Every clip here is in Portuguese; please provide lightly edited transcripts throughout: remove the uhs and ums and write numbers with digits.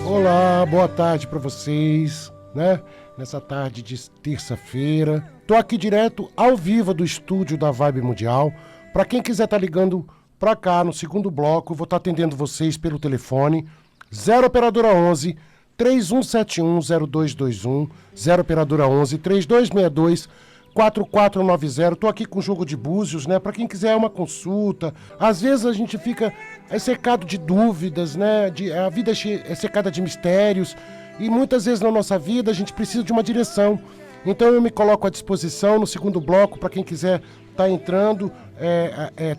Olá, boa tarde para vocês, né? Nessa tarde de terça-feira. Tô aqui direto ao vivo do estúdio da Vibe Mundial. Para quem quiser tá ligando para cá no segundo bloco, vou estar atendendo vocês pelo telefone 0 operadora 11 3171 0221, 0 operadora 11 3262 4490. Tô aqui com o jogo de búzios, né? Para quem quiser uma consulta. Às vezes a gente fica cercado de dúvidas, né? A vida é cercada de mistérios e muitas vezes na nossa vida a gente precisa de uma direção. Então eu me coloco à disposição no segundo bloco para quem quiser tá entrando.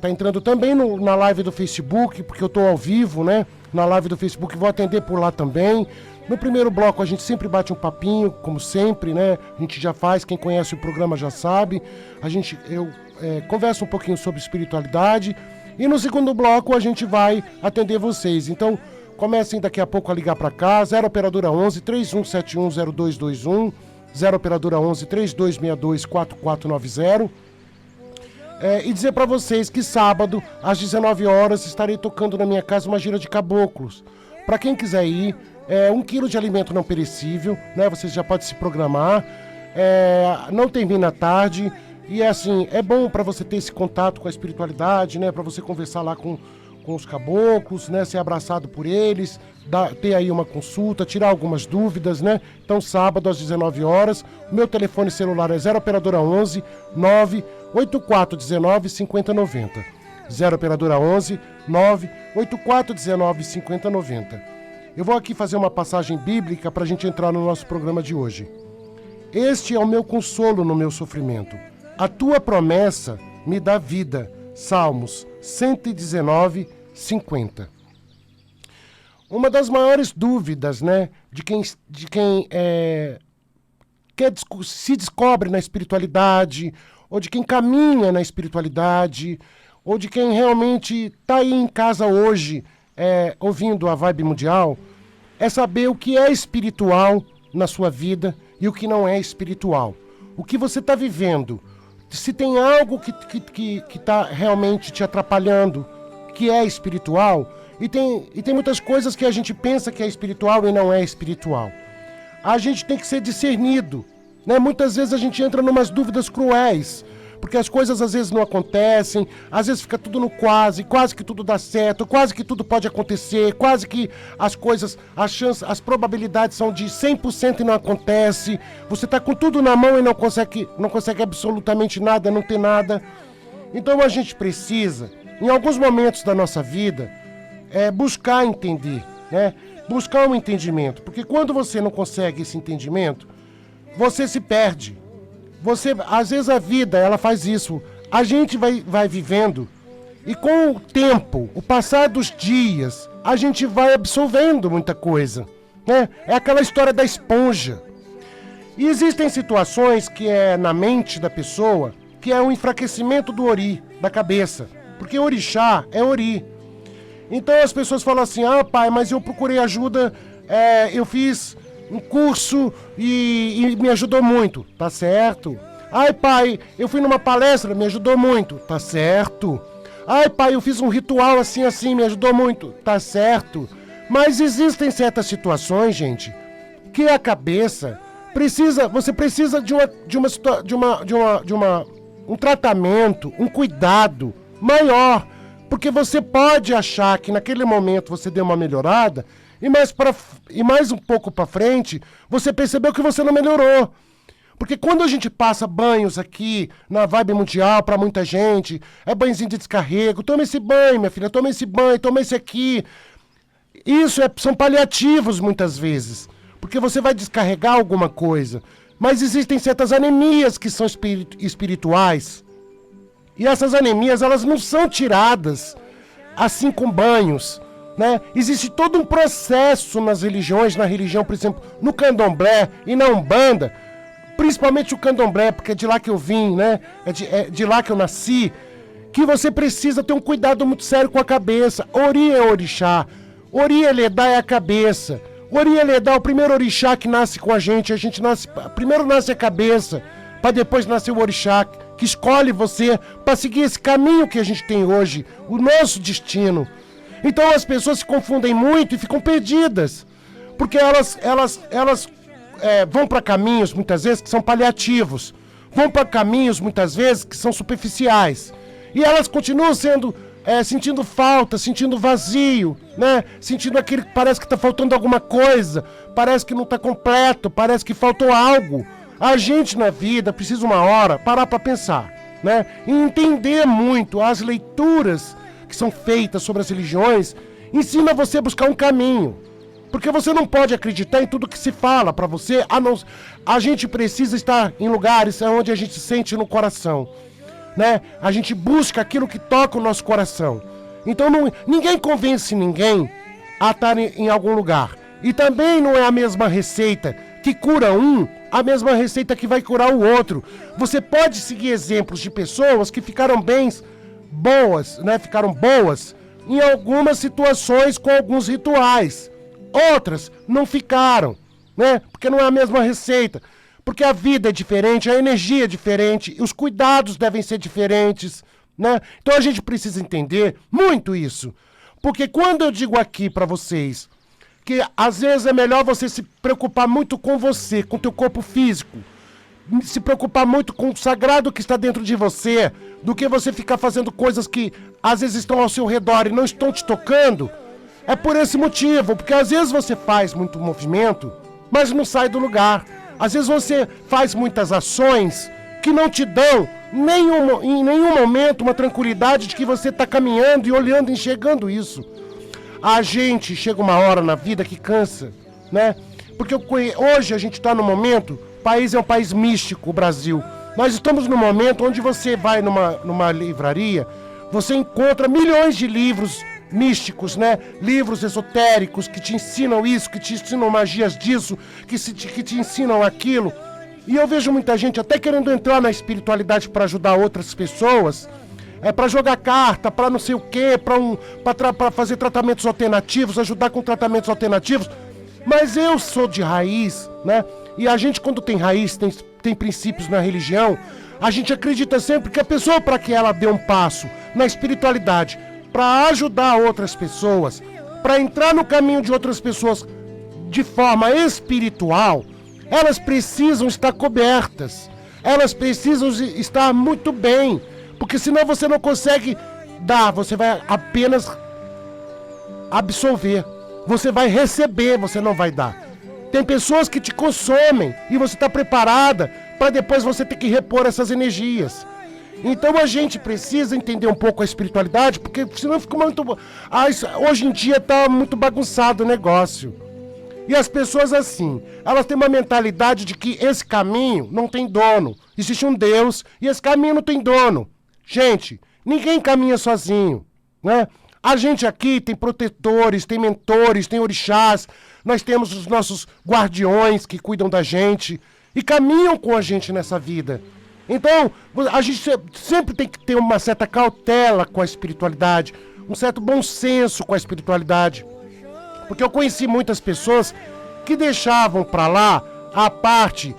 Tá entrando também na live do Facebook, porque eu tô ao vivo, né? Na live do Facebook, vou atender por lá também. No primeiro bloco a gente sempre bate um papinho, como sempre, né? A gente já faz, quem conhece o programa já sabe. Eu converso um pouquinho sobre espiritualidade. E no segundo bloco a gente vai atender vocês. Então, comecem daqui a pouco a ligar para cá, 0 operadora 11 3171 0221, 0 operadora 11 3262 4490. E dizer para vocês que sábado, às 19 horas, estarei tocando na minha casa uma gira de caboclos. Para quem quiser ir, 1 quilo de alimento não perecível, né? Você já pode se programar. Não termina à tarde. E assim, é bom para você ter esse contato com a espiritualidade, né? Para você conversar lá com os caboclos, né? Ser abraçado por eles, ter aí uma consulta, tirar algumas dúvidas, né? Então, sábado, às 19 horas, o meu telefone celular é 0 operadora 11 98419 5090. 0 operadora 11 98419 5090. Eu vou aqui fazer uma passagem bíblica para a gente entrar no nosso programa de hoje. Este é o meu consolo no meu sofrimento. A tua promessa me dá vida. Salmos 119, 50. Uma das maiores dúvidas, né, de quem se descobre na espiritualidade, ou de quem caminha na espiritualidade, ou de quem realmente está aí em casa hoje, ouvindo a Vibe Mundial, é saber o que é espiritual na sua vida e o que não é espiritual. O que você está vivendo. Se tem algo que está realmente te atrapalhando, que é espiritual, e tem muitas coisas que a gente pensa que é espiritual e não é espiritual. A gente tem que ser discernido, né? Muitas vezes a gente entra numas dúvidas cruéis, porque as coisas às vezes não acontecem, às vezes fica tudo no quase que tudo dá certo, quase que tudo pode acontecer, quase que as coisas, as probabilidades são de 100% e não acontece. Você está com tudo na mão e não consegue absolutamente nada, não ter nada. Então a gente precisa, em alguns momentos da nossa vida, buscar entender, né? Buscar um entendimento, porque quando você não consegue esse entendimento, você se perde. Às vezes a vida, ela faz isso. A gente vai vivendo e com o tempo, o passar dos dias, a gente vai absorvendo muita coisa, né? É aquela história da esponja. E existem situações que é na mente da pessoa, que é o enfraquecimento do ori, da cabeça. Porque orixá é ori. Então as pessoas falam assim, pai, mas eu procurei ajuda, eu fiz um curso e me ajudou muito, tá certo? Ai, pai, eu fui numa palestra, me ajudou muito, tá certo? Ai, pai, eu fiz um ritual assim, me ajudou muito, tá certo? Mas existem certas situações, gente, que a cabeça você precisa de um tratamento, um cuidado maior, porque você pode achar que naquele momento você deu uma melhorada, e mais um pouco para frente, você percebeu que você não melhorou. Porque quando a gente passa banhos aqui na Vibe Mundial para muita gente, é banhozinho de descarrego, toma esse banho, minha filha, toma esse banho, toma esse aqui. Isso são paliativos muitas vezes, porque você vai descarregar alguma coisa. Mas existem certas anemias que são espirituais. E essas anemias, elas não são tiradas assim com banhos, né? Existe todo um processo nas religiões, na religião, por exemplo, no candomblé e na umbanda, principalmente o candomblé, porque é de lá que eu vim, né? É de lá que eu nasci, que você precisa ter um cuidado muito sério com a cabeça. Ori é orixá. Ori-Eledá é a cabeça. Ori-Eledá é o primeiro orixá que nasce com a gente nasce, primeiro nasce a cabeça, para depois nascer o orixá, que escolhe você para seguir esse caminho que a gente tem hoje, o nosso destino. Então as pessoas se confundem muito e ficam perdidas, porque elas vão para caminhos, muitas vezes, que são paliativos, vão para caminhos, muitas vezes, que são superficiais, e elas continuam sentindo falta, sentindo vazio, né? Sentindo aquele que parece que está faltando alguma coisa, parece que não está completo, parece que faltou algo. A gente na vida precisa uma hora parar para pensar, né? E entender muito as leituras que são feitas sobre as religiões, ensina você a buscar um caminho. Porque você não pode acreditar em tudo que se fala para você, a gente precisa estar em lugares onde a gente sente no coração, né? A gente busca aquilo que toca o nosso coração. Então ninguém convence ninguém a estar em algum lugar. E também não é a mesma receita que cura um, a mesma receita que vai curar o outro. Você pode seguir exemplos de pessoas que ficaram boas, né? Ficaram boas em algumas situações com alguns rituais. Outras não ficaram, né? Porque não é a mesma receita. Porque a vida é diferente, a energia é diferente, os cuidados devem ser diferentes, né? Então a gente precisa entender muito isso. Porque quando eu digo aqui para vocês que às vezes é melhor você se preocupar muito com você, com o teu corpo físico, se preocupar muito com o sagrado que está dentro de você, do que você ficar fazendo coisas que às vezes estão ao seu redor e não estão te tocando, é por esse motivo, porque às vezes você faz muito movimento, mas não sai do lugar. Às vezes você faz muitas ações que não te dão em nenhum momento uma tranquilidade de que você está caminhando e olhando, enxergando isso. A gente chega uma hora na vida que cansa, né? Porque hoje a gente está no momento, o país é um país místico, o Brasil. Nós estamos no momento onde você vai numa livraria, você encontra milhões de livros místicos, né? Livros esotéricos que te ensinam isso, que te ensinam magias disso, que te ensinam aquilo. E eu vejo muita gente até querendo entrar na espiritualidade para ajudar outras pessoas, para jogar carta, para não sei o quê, para fazer tratamentos alternativos, ajudar com tratamentos alternativos. Mas eu sou de raiz, né? E a gente, quando tem raiz, tem princípios na religião, a gente acredita sempre que a pessoa, para que ela dê um passo na espiritualidade, para ajudar outras pessoas, para entrar no caminho de outras pessoas de forma espiritual, elas precisam estar cobertas, elas precisam estar muito bem, porque senão você não consegue dar, você vai apenas absorver, você vai receber, você não vai dar. Tem pessoas que te consomem e você está preparada para depois você ter que repor essas energias. Então a gente precisa entender um pouco a espiritualidade, porque senão fica muito... hoje em dia está muito bagunçado o negócio. E as pessoas assim, elas têm uma mentalidade de que esse caminho não tem dono. Existe um Deus e esse caminho não tem dono. Gente, ninguém caminha sozinho, né? A gente aqui tem protetores, tem mentores, tem orixás, nós temos os nossos guardiões que cuidam da gente e caminham com a gente nessa vida. Então, a gente sempre tem que ter uma certa cautela com a espiritualidade, um certo bom senso com a espiritualidade. Porque eu conheci muitas pessoas que deixavam pra lá a parte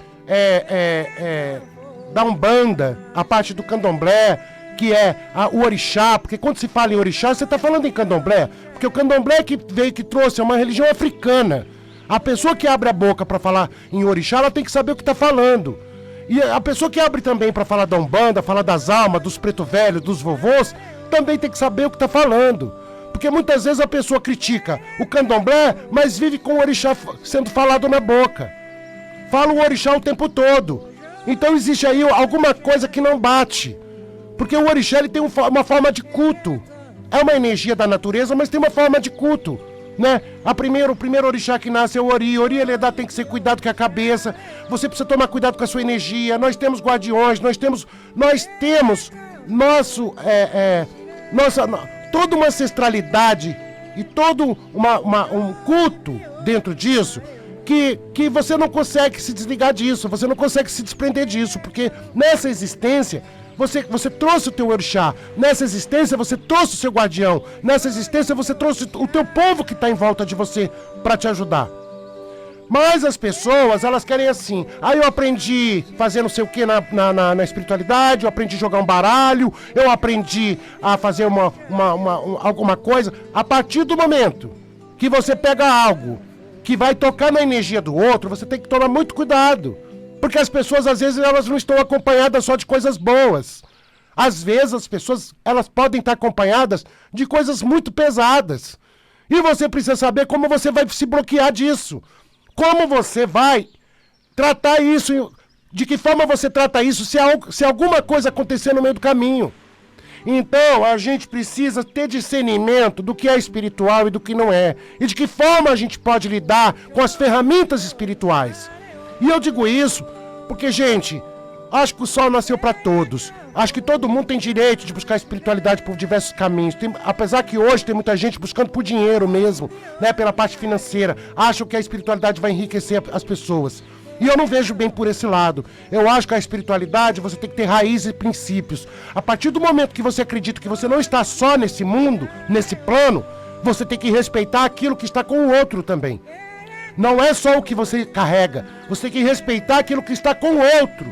da Umbanda, a parte do Candomblé, que é o orixá, porque quando se fala em orixá, você está falando em candomblé, porque o candomblé que veio, que trouxe, é uma religião africana. A pessoa que abre a boca para falar em orixá, ela tem que saber o que está falando. E a pessoa que abre também para falar da Umbanda, falar das almas, dos preto velhos, dos vovôs, também tem que saber o que está falando. Porque muitas vezes a pessoa critica o candomblé, mas vive com o orixá sendo falado na boca. Fala o orixá o tempo todo. Então existe aí alguma coisa que não bate. Porque o orixá ele tem uma forma de culto. É uma energia da natureza, mas tem uma forma de culto, né? O primeiro orixá que nasce é o Ori. Ori-Eledá tem que ser cuidado com a cabeça. Você precisa tomar cuidado com a sua energia. Nós temos guardiões, nós temos toda uma ancestralidade e todo um culto dentro disso que você não consegue se desligar disso, você não consegue se desprender disso, porque nessa existência você trouxe o teu orixá. Nessa existência você trouxe o seu guardião. Nessa existência você trouxe o teu povo que está em volta de você para te ajudar. Mas as pessoas, elas querem assim. Aí eu aprendi a fazer não sei o que na espiritualidade, eu aprendi a jogar um baralho, eu aprendi a fazer alguma coisa. A partir do momento que você pega algo que vai tocar na energia do outro, você tem que tomar muito cuidado. Porque as pessoas, às vezes, elas não estão acompanhadas só de coisas boas. Às vezes, as pessoas, elas podem estar acompanhadas de coisas muito pesadas. E você precisa saber como você vai se bloquear disso. Como você vai tratar isso, de que forma você trata isso se alguma coisa acontecer no meio do caminho. Então, a gente precisa ter discernimento do que é espiritual e do que não é. E de que forma a gente pode lidar com as ferramentas espirituais. E eu digo isso porque, gente, acho que o sol nasceu para todos. Acho que todo mundo tem direito de buscar espiritualidade por diversos caminhos. Apesar que hoje tem muita gente buscando por dinheiro mesmo, né, pela parte financeira. Acham que a espiritualidade vai enriquecer as pessoas. E eu não vejo bem por esse lado. Eu acho que a espiritualidade, você tem que ter raízes e princípios. A partir do momento que você acredita que você não está só nesse mundo, nesse plano, você tem que respeitar aquilo que está com o outro também. Não é só o que você carrega. Você tem que respeitar aquilo que está com o outro.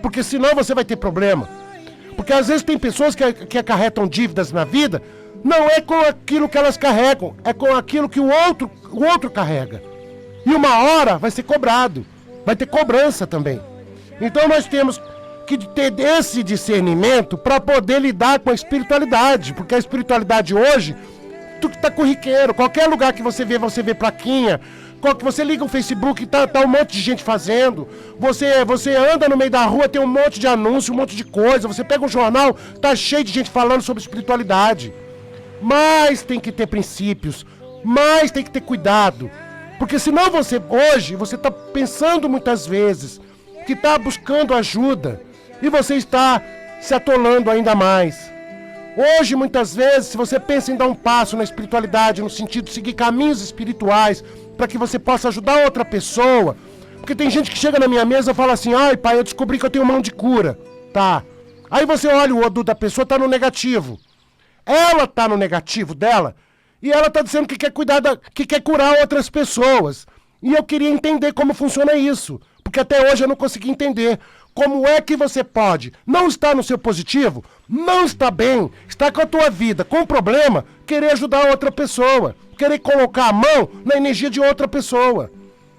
Porque senão você vai ter problema. Porque às vezes tem pessoas que acarretam dívidas na vida, não é com aquilo que elas carregam, é com aquilo que o outro carrega. E uma hora vai ser cobrado. Vai ter cobrança também. Então nós temos que ter esse discernimento para poder lidar com a espiritualidade. Porque a espiritualidade hoje, tu que tá corriqueiro, qualquer lugar que você vê plaquinha. Você liga o Facebook e tá um monte de gente fazendo. Você anda no meio da rua, tem um monte de anúncio, um monte de coisa. Você pega um jornal, tá cheio de gente falando sobre espiritualidade. Mas tem que ter princípios, mas tem que ter cuidado. Porque senão hoje, você tá pensando muitas vezes que tá buscando ajuda e você está se atolando ainda mais. Hoje, muitas vezes, se você pensa em dar um passo na espiritualidade, no sentido de seguir caminhos espirituais, para que você possa ajudar outra pessoa. Porque tem gente que chega na minha mesa e fala assim, ai pai, eu descobri que eu tenho mão de cura. Tá. Aí você olha o odor da pessoa, tá no negativo. Ela tá no negativo dela, e ela tá dizendo que quer que quer curar outras pessoas. E eu queria entender como funciona isso. Porque até hoje eu não consegui entender. Como é que você pode não estar no seu positivo, não estar bem, estar com a tua vida com problema, querer ajudar outra pessoa, querer colocar a mão na energia de outra pessoa.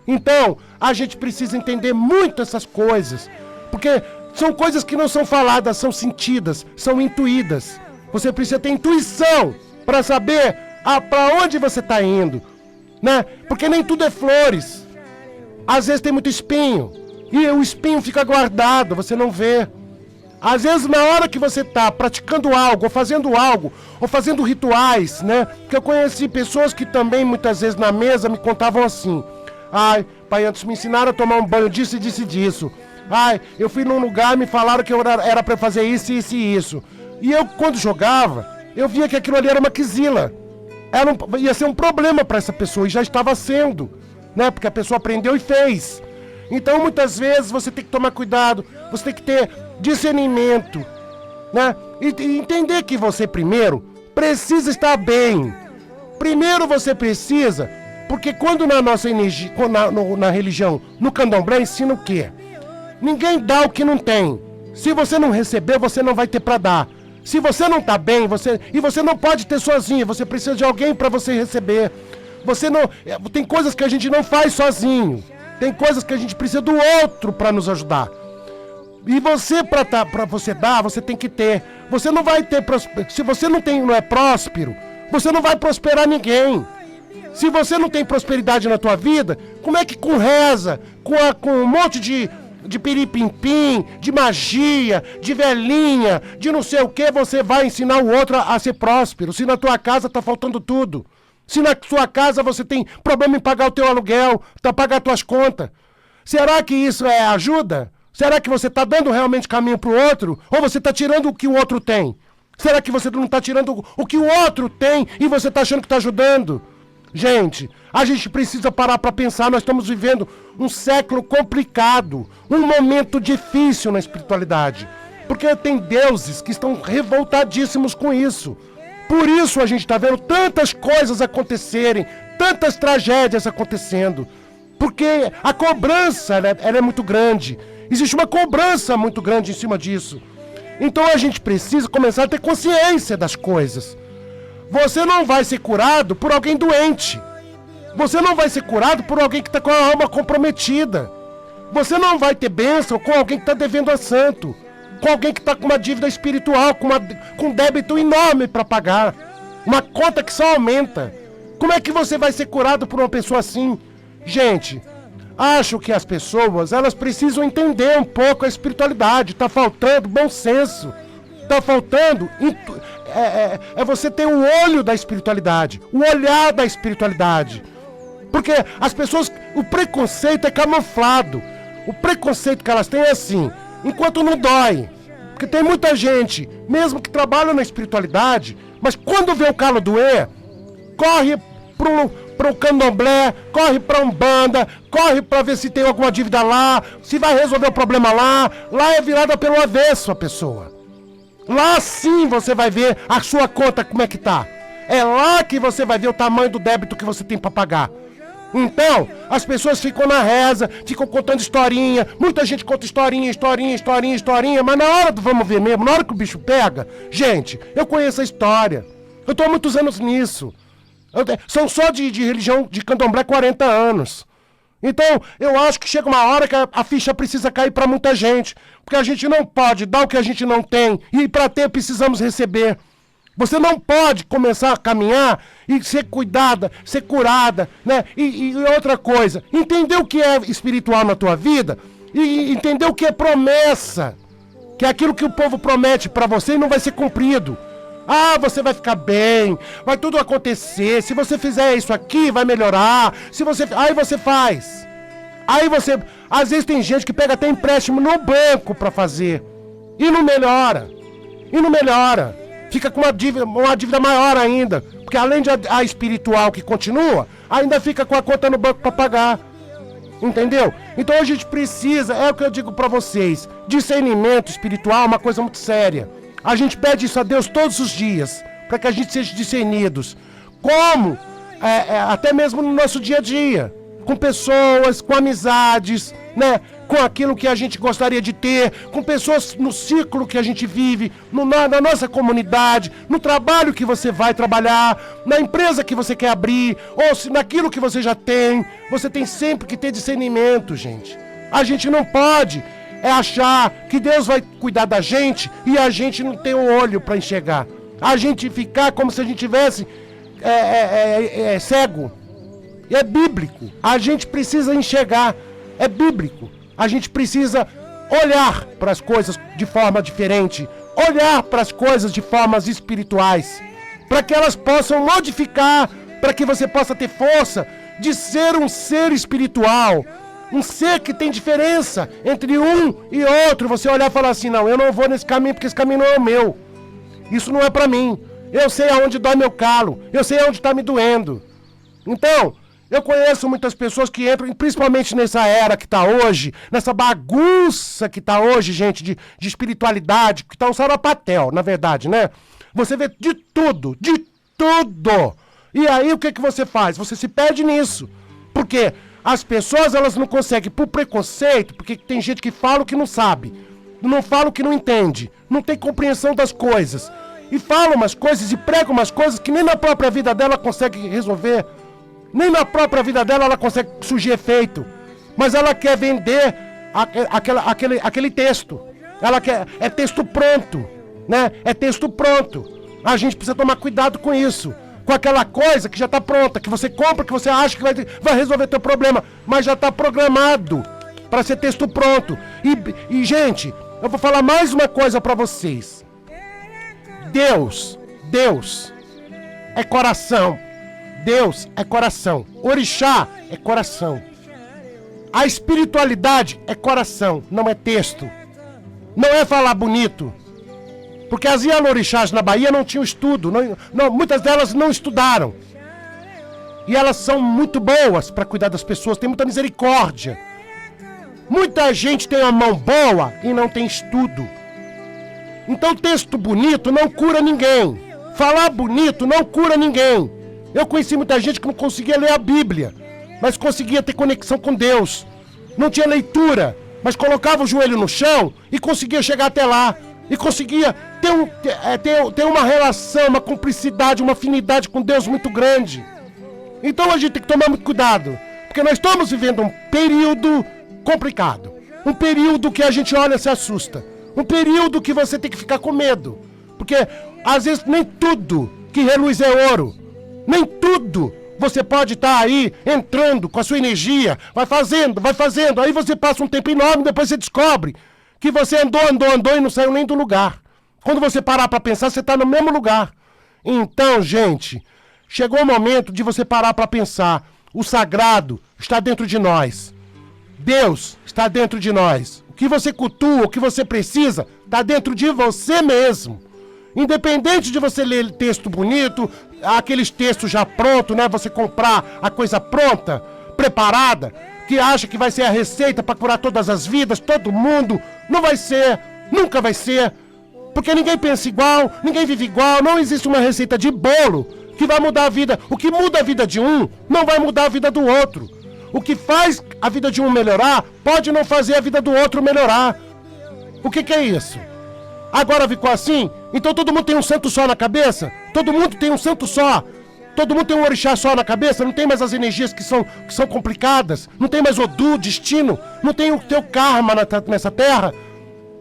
Então, a gente precisa entender muito essas coisas, porque são coisas que não são faladas, são sentidas, são intuídas. Você precisa ter intuição para saber para onde você está indo, né? Porque nem tudo é flores. Às vezes tem muito espinho. E o espinho fica guardado, você não vê. Às vezes, na hora que você está praticando algo, ou fazendo rituais, né? Porque eu conheci pessoas que também, muitas vezes, na mesa, me contavam assim. Ai, pai, antes me ensinaram a tomar um banho disso e disso. Ai, eu fui num lugar, me falaram que era para fazer isso, isso e isso. E eu, quando jogava, eu via que aquilo ali era uma quizila. Ia ser um problema para essa pessoa, e já estava sendo, né? Porque a pessoa aprendeu e fez. Então, muitas vezes, você tem que tomar cuidado, você tem que ter discernimento, né? E entender que você, primeiro, precisa estar bem. Primeiro você precisa, porque quando na nossa energia, na religião, no candomblé, ensina o quê? Ninguém dá o que não tem. Se você não receber, você não vai ter para dar. Se você não está bem, você não pode ter sozinho, você precisa de alguém para você receber. Tem coisas que a gente não faz sozinho. Tem coisas que a gente precisa do outro para nos ajudar. E você, para você dar, você tem que ter. Você não vai ter, se você não é próspero, você não vai prosperar ninguém. Se você não tem prosperidade na tua vida, como é que com reza, com um monte de piripimpim, de magia, de velhinha, de não sei o que, você vai ensinar o outro a ser próspero? Se na tua casa tá faltando tudo. Se na sua casa você tem problema em pagar o teu aluguel, pagar as tuas contas. Será que isso é ajuda? Será que você está dando realmente caminho para o outro? Ou você está tirando o que o outro tem? Será que você não está tirando o que o outro tem e você está achando que está ajudando? Gente, a gente precisa parar para pensar. Nós estamos vivendo um século complicado, um momento difícil na espiritualidade. Porque tem deuses que estão revoltadíssimos com isso. Por isso a gente está vendo tantas coisas acontecerem, tantas tragédias acontecendo. Porque a cobrança, ela é muito grande. Existe uma cobrança muito grande em cima disso. Então a gente precisa começar a ter consciência das coisas. Você não vai ser curado por alguém doente. Você não vai ser curado por alguém que está com a alma comprometida. Você não vai ter bênção com alguém que está devendo a santo. Com alguém que está com uma dívida espiritual, com um débito enorme para pagar. Uma conta que só aumenta. Como é que você vai ser curado por uma pessoa assim? Gente, acho que as pessoas, elas precisam entender um pouco a espiritualidade. Está faltando bom senso. Está faltando... É você ter o olho da espiritualidade. O olhar da espiritualidade. Porque as pessoas... O preconceito é camuflado. O preconceito que elas têm é assim... Enquanto não dói. Porque tem muita gente, mesmo que trabalha na espiritualidade, mas quando vê o calo doer, corre para um candomblé, corre para Umbanda, corre para ver se tem alguma dívida lá, se vai resolver o problema lá. Lá é virada pelo avesso a pessoa. Lá sim você vai ver a sua conta como é que tá. É lá que você vai ver o tamanho do débito que você tem para pagar. Então, as pessoas ficam na reza, ficam contando historinha, muita gente conta historinha, mas na hora do vamos ver mesmo, na hora que o bicho pega, gente, eu conheço a história, eu tô há muitos anos nisso, são só de religião de candomblé 40 anos, então eu acho que chega uma hora que a ficha precisa cair para muita gente, porque a gente não pode dar o que a gente não tem, e para ter precisamos receber. Você não pode começar a caminhar e ser cuidada, ser curada, né? E outra coisa, entender o que é espiritual na tua vida e entender o que é promessa, que é aquilo que o povo promete pra você e não vai ser cumprido. Ah, você vai ficar bem, vai tudo acontecer, se você fizer isso aqui vai melhorar, aí você faz. Aí você, às vezes tem gente que pega até empréstimo no banco pra fazer e não melhora, fica com uma dívida maior ainda. Porque além de a espiritual que continua, ainda fica com a conta no banco para pagar. Entendeu? Então a gente precisa, é o que eu digo para vocês, discernimento espiritual é uma coisa muito séria. A gente pede isso a Deus todos os dias, para que a gente seja discernidos. Como? Até mesmo no nosso dia a dia. Com pessoas, com amizades, né? Com aquilo que a gente gostaria de ter, com pessoas no ciclo que a gente vive, na nossa comunidade, no trabalho que você vai trabalhar, na empresa que você quer abrir, ou se naquilo que você já tem. Você tem sempre que ter discernimento, gente. A gente não pode achar que Deus vai cuidar da gente e a gente não tem o olho para enxergar. A gente ficar como se a gente tivesse cego. É bíblico. A gente precisa enxergar. É bíblico. A gente precisa olhar para as coisas de forma diferente, olhar para as coisas de formas espirituais, para que elas possam modificar, para que você possa ter força de ser um ser espiritual, um ser que tem diferença entre um e outro. Você olhar e falar assim, não, eu não vou nesse caminho porque esse caminho não é o meu, isso não é para mim, eu sei aonde dói meu calo, eu sei aonde está me doendo. Então, eu conheço muitas pessoas que entram, principalmente nessa era que está hoje, nessa bagunça que está hoje, gente, de espiritualidade, que está um sarapatel, na verdade, né? Você vê de tudo, de tudo. E aí o que você faz? Você se perde nisso. Porque as pessoas, elas não conseguem, por preconceito, porque tem gente que fala o que não sabe, não fala o que não entende, não tem compreensão das coisas. E fala umas coisas e prega umas coisas que nem na própria vida dela consegue resolver. Nem na própria vida dela ela consegue surgir efeito. Mas ela quer vender aquele texto. Ela quer... É texto pronto, né? É texto pronto. A gente precisa tomar cuidado com isso. Com aquela coisa que já está pronta, que você compra, que você acha que vai resolver teu problema. Mas já está programado para ser texto pronto. E, gente, eu vou falar mais uma coisa para vocês. Deus é coração. Deus é coração. Orixá é coração. A espiritualidade é coração, não é texto. Não é falar bonito. Porque as Yanorixás na Bahia não tinham estudo. Muitas delas não estudaram. E elas são muito boas para cuidar das pessoas. Tem muita misericórdia. Muita gente tem uma mão boa e não tem estudo. Então texto bonito não cura ninguém. Falar bonito não cura ninguém. Eu conheci muita gente que não conseguia ler a Bíblia, mas conseguia ter conexão com Deus. Não tinha leitura, mas colocava o joelho no chão e conseguia chegar até lá. E conseguia ter uma relação, uma cumplicidade, uma afinidade com Deus muito grande. Então a gente tem que tomar muito cuidado, porque nós estamos vivendo um período complicado. Um período que a gente olha e se assusta. Um período que você tem que ficar com medo. Porque às vezes nem tudo que reluz é ouro. Nem tudo você pode estar aí entrando com a sua energia, vai fazendo. Aí você passa um tempo enorme, depois você descobre que você andou e não saiu nem do lugar. Quando você parar para pensar, você está no mesmo lugar. Então, gente, chegou o momento de você parar para pensar. O sagrado está dentro de nós. Deus está dentro de nós. O que você cultua, o que você precisa, está dentro de você mesmo. Independente de você ler texto bonito, aqueles textos já prontos, né? Você comprar a coisa pronta, preparada, que acha que vai ser a receita para curar todas as vidas, todo mundo. Não vai ser, nunca vai ser. Porque ninguém pensa igual, ninguém vive igual, não existe uma receita de bolo que vai mudar a vida. O que muda a vida de um, não vai mudar a vida do outro. O que faz a vida de um melhorar, pode não fazer a vida do outro melhorar. O que é isso? Agora ficou assim? Então todo mundo tem um santo só na cabeça? Todo mundo tem um santo só? Todo mundo tem um orixá só na cabeça? Não tem mais as energias que são complicadas? Não tem mais Odu, destino? Não tem o teu karma nessa terra?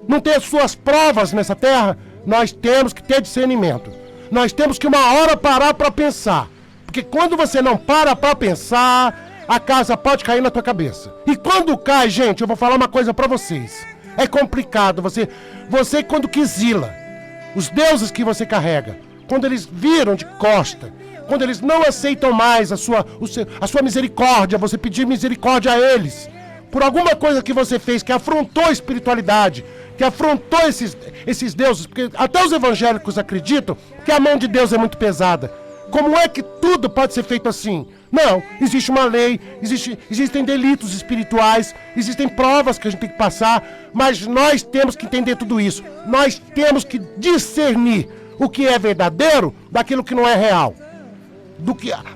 Não tem as suas provas nessa terra? Nós temos que ter discernimento. Nós temos que uma hora parar para pensar. Porque quando você não para pensar, a casa pode cair na tua cabeça. E quando cai, gente, eu vou falar uma coisa para vocês. É complicado, você quando quisila, os deuses que você carrega, quando eles viram de costa, quando eles não aceitam mais a sua misericórdia, você pedir misericórdia a eles, por alguma coisa que você fez que afrontou a espiritualidade, que afrontou esses deuses, porque até os evangélicos acreditam que a mão de Deus é muito pesada. Como é que tudo pode ser feito assim? Não, existe uma lei, existem delitos espirituais, existem provas que a gente tem que passar, mas nós temos que entender tudo isso. Nós temos que discernir o que é verdadeiro daquilo que não é real.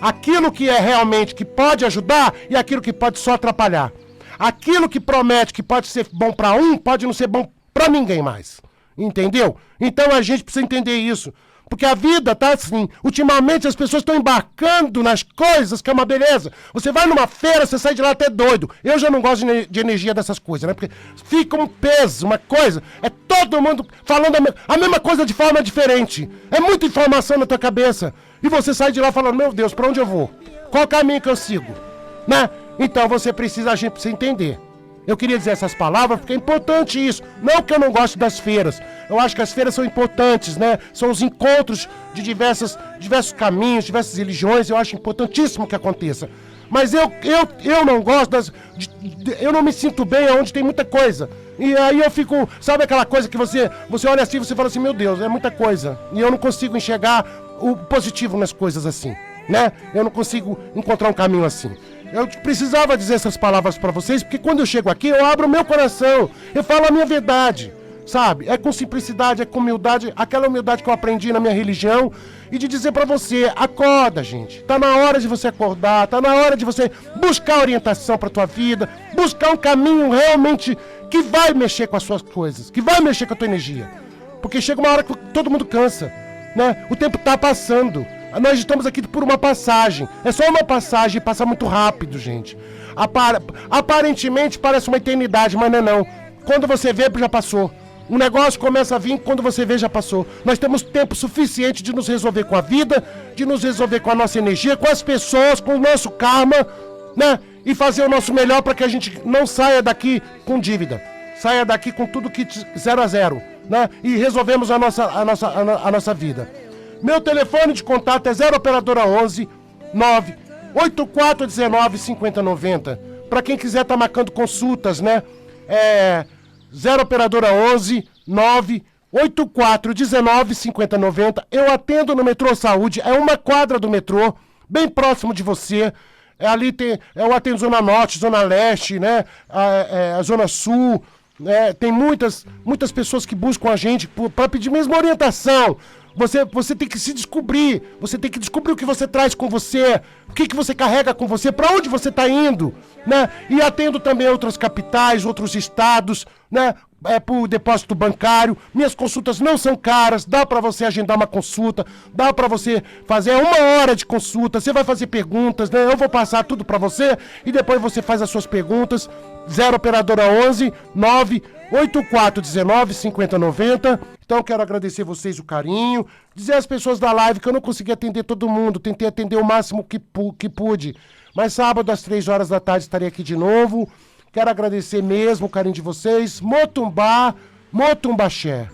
Aquilo que é realmente que pode ajudar e aquilo que pode só atrapalhar. Aquilo que promete que pode ser bom para um, pode não ser bom para ninguém mais. Entendeu? Então a gente precisa entender isso. Porque a vida tá assim, ultimamente as pessoas estão embarcando nas coisas que é uma beleza. Você vai numa feira, você sai de lá até doido. Eu já não gosto de energia dessas coisas, né? Porque fica um peso, uma coisa, é todo mundo falando a mesma coisa de forma diferente. É muita informação na tua cabeça. E você sai de lá falando, meu Deus, pra onde eu vou? Qual caminho que eu sigo? Né? Então a gente precisa entender. Eu queria dizer essas palavras porque é importante isso. Não que eu não goste das feiras. Eu acho que as feiras são importantes, né? São os encontros de diversos caminhos, diversas religiões. Eu acho importantíssimo que aconteça. Mas eu não gosto eu não me sinto bem onde tem muita coisa. E aí eu fico... Sabe aquela coisa que você olha assim e você fala assim, meu Deus, é muita coisa. E eu não consigo enxergar o positivo nas coisas assim, né? Eu não consigo encontrar um caminho assim. Eu precisava dizer essas palavras para vocês, porque quando eu chego aqui, eu abro o meu coração, eu falo a minha verdade, sabe? É com simplicidade, é com humildade, aquela humildade que eu aprendi na minha religião, e de dizer para você, acorda, gente. Tá na hora de você acordar, tá na hora de você buscar orientação para tua vida, buscar um caminho realmente que vai mexer com as suas coisas, que vai mexer com a tua energia. Porque chega uma hora que todo mundo cansa, né? O tempo tá passando. Nós estamos aqui por uma passagem. É só uma passagem e passa muito rápido, gente. Aparentemente parece uma eternidade, mas não é não. Quando você vê, já passou. O negócio começa a vir, quando você vê, já passou. Nós temos tempo suficiente de nos resolver com a vida, de nos resolver com a nossa energia, com as pessoas, com o nosso karma, né? E fazer o nosso melhor para que a gente não saia daqui com dívida. Saia daqui com tudo que 0 a 0, né? E resolvemos a nossa vida. Meu telefone de contato é 0 operadora 11 98419 5090. Para quem quiser estar marcando consultas, né? 0 operadora 11 98419 5090. Eu atendo no Metrô Saúde, é uma quadra do metrô, bem próximo de você. Ali eu atendo Zona Norte, Zona Leste, né? A Zona Sul. Tem muitas pessoas que buscam a gente para pedir mesmo orientação. Você tem que se descobrir, você tem que descobrir o que você traz com você, o que você carrega com você, para onde você está indo, né? E atendo também outras capitais, outros estados, né? Por depósito bancário. Minhas consultas não são caras, dá para você agendar uma consulta, dá para você fazer 1 hora de consulta, você vai fazer perguntas, né? Eu vou passar tudo para você e depois você faz as suas perguntas. 0 operadora 11 98419 5090. Então quero agradecer vocês o carinho, dizer às pessoas da live que eu não consegui atender todo mundo, tentei atender o máximo que pude, mas sábado às 3 horas da tarde estarei aqui de novo. Quero agradecer mesmo o carinho de vocês. Motumbá, Motumbaxé.